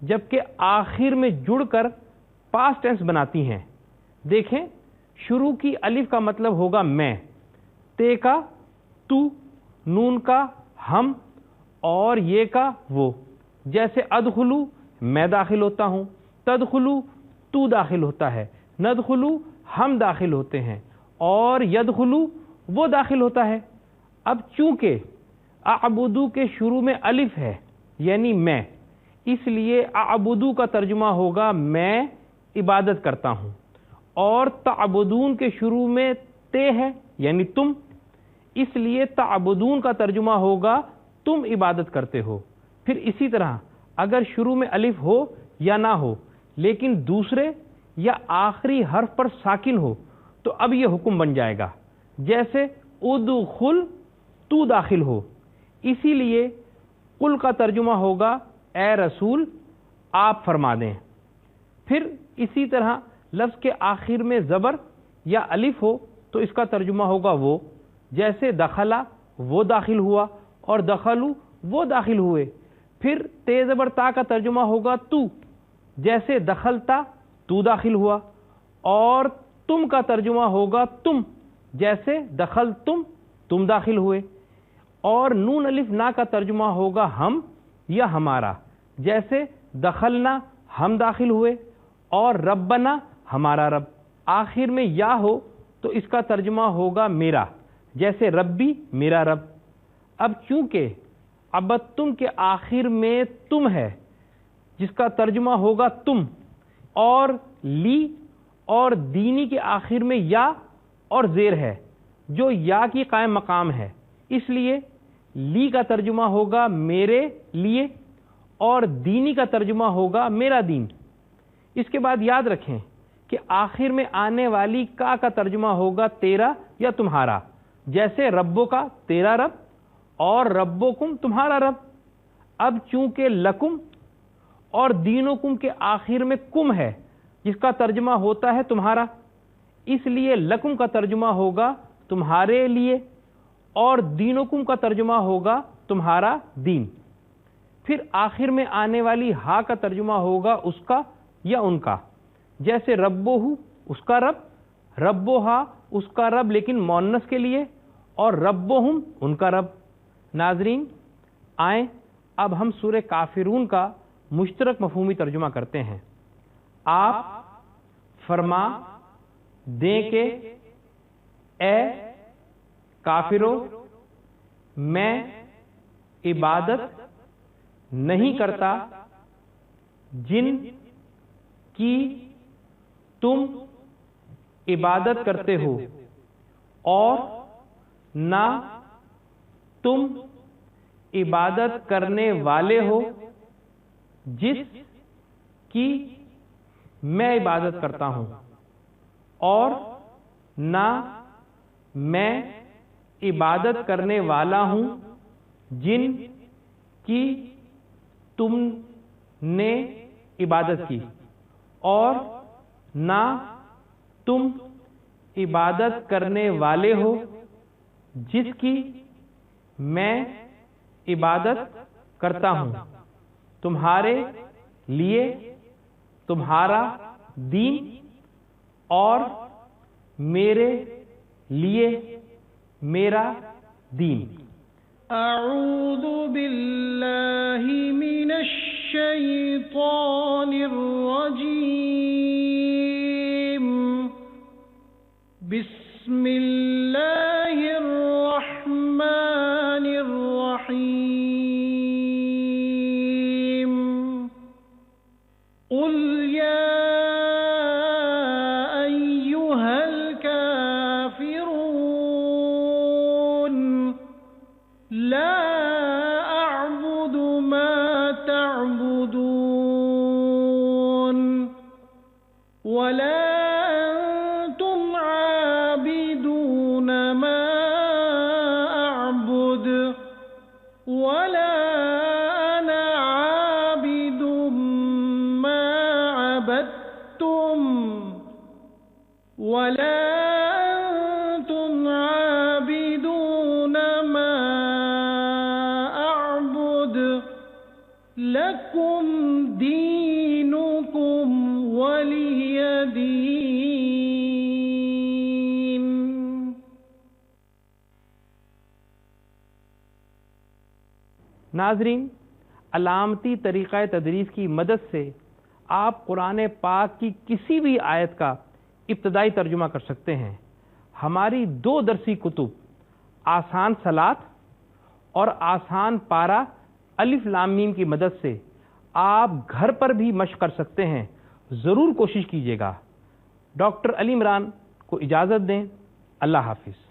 جبکہ آخر میں جڑ کر پاسٹ ٹینس بناتی ہیں۔ دیکھیں، شروع کی الف کا مطلب ہوگا میں، تے کا تو، نون کا ہم، اور یہ کا وہ۔ جیسے ادخلو میں داخل ہوتا ہوں، تدخلو تو داخل ہوتا ہے، ندخلو ہم داخل ہوتے ہیں، اور یدخلو وہ داخل ہوتا ہے۔ اب چونکہ اعبدو کے شروع میں الف ہے یعنی میں، اس لیے اعبدو کا ترجمہ ہوگا میں عبادت کرتا ہوں، اور تعبدون کے شروع میں تے ہے یعنی تم، اس لیے تعبدون کا ترجمہ ہوگا تم عبادت کرتے ہو۔ پھر اسی طرح اگر شروع میں الف ہو یا نہ ہو لیکن دوسرے یا آخری حرف پر ساکن ہو تو اب یہ حکم بن جائے گا، جیسے ادخل تو داخل ہو، اسی لیے قل کا ترجمہ ہوگا اے رسول آپ فرما دیں۔ پھر اسی طرح لفظ کے آخر میں زبر یا الف ہو تو اس کا ترجمہ ہوگا وہ، جیسے دخلا وہ داخل ہوا، اور دخلو وہ داخل ہوئے۔ پھر تے زبر تا کا ترجمہ ہوگا تو، جیسے دخلتا تو داخل ہوا، اور تم کا ترجمہ ہوگا تم، جیسے دخل تم داخل ہوئے، اور نون الف نا کا ترجمہ ہوگا ہم یا ہمارا، جیسے دخلنا ہم داخل ہوئے، اور ربنا ہمارا رب۔ آخر میں یا ہو تو اس کا ترجمہ ہوگا میرا، جیسے ربی میرا رب۔ اب چونکہ عبدتم کے آخر میں تم ہے جس کا ترجمہ ہوگا تم، اور لی اور دینی کے آخر میں یا اور زیر ہے جو یا کی قائم مقام ہے، اس لیے لی کا ترجمہ ہوگا میرے لیے، اور دینی کا ترجمہ ہوگا میرا دین۔ اس کے بعد یاد رکھیں کہ آخر میں آنے والی کا ترجمہ ہوگا تیرا یا تمہارا، جیسے ربو کا تیرا رب، اور ربکم تمہارا رب۔ اب چونکہ لکم اور دینکم کے آخر میں کم ہے جس کا ترجمہ ہوتا ہے تمہارا، اس لیے لکم کا ترجمہ ہوگا تمہارے لیے، اور دینکم کا ترجمہ ہوگا تمہارا دین۔ پھر آخر میں آنے والی ہا کا ترجمہ ہوگا اس کا یا ان کا، جیسے ربوہو اس کا رب، ربوہا اس کا رب لیکن مؤنث کے لیے، اور ربوہم ان کا رب۔ ناظرین آئیں اب ہم سورہ کافرون کا مشترک مفہومی ترجمہ کرتے ہیں۔ آپ فرما دیں کہ اے کافرو میں عبادت نہیں کرتا جن کی تم عبادت کرتے ہو، اور نہ تم عبادت کرنے والے ہو جس کی میں عبادت کرتا ہوں، اور نہ میں عبادت کرنے والا ہوں جن کی تم نے عبادت کی، اور نہ تم عبادت کرنے والے ہو جس کی میں عبادت کرتا ہوں، تمہارے لیے تمہارا دین، اور میرے لیے میرا دین۔ اعوذ باللہ من الشیطان الرجیم، بسم اللہ الرحمن الرحیم، قل یا ایہا الکافرون لا اعبد ما تعبدون ولا انتم عابدون ما اعبد ولا انا عابد ما عبدتم ولا انتم عابدون ما اعبد لكم دين ناظرین، علامتی طریقہ تدریس کی مدد سے آپ قرآن پاک کی کسی بھی آیت کا ابتدائی ترجمہ کر سکتے ہیں۔ ہماری 2 درسی کتب آسان صلات اور آسان پارا الف لام میم کی مدد سے آپ گھر پر بھی مشق کر سکتے ہیں۔ ضرور کوشش کیجیے گا۔ ڈاکٹر علی عمران کو اجازت دیں۔ اللہ حافظ۔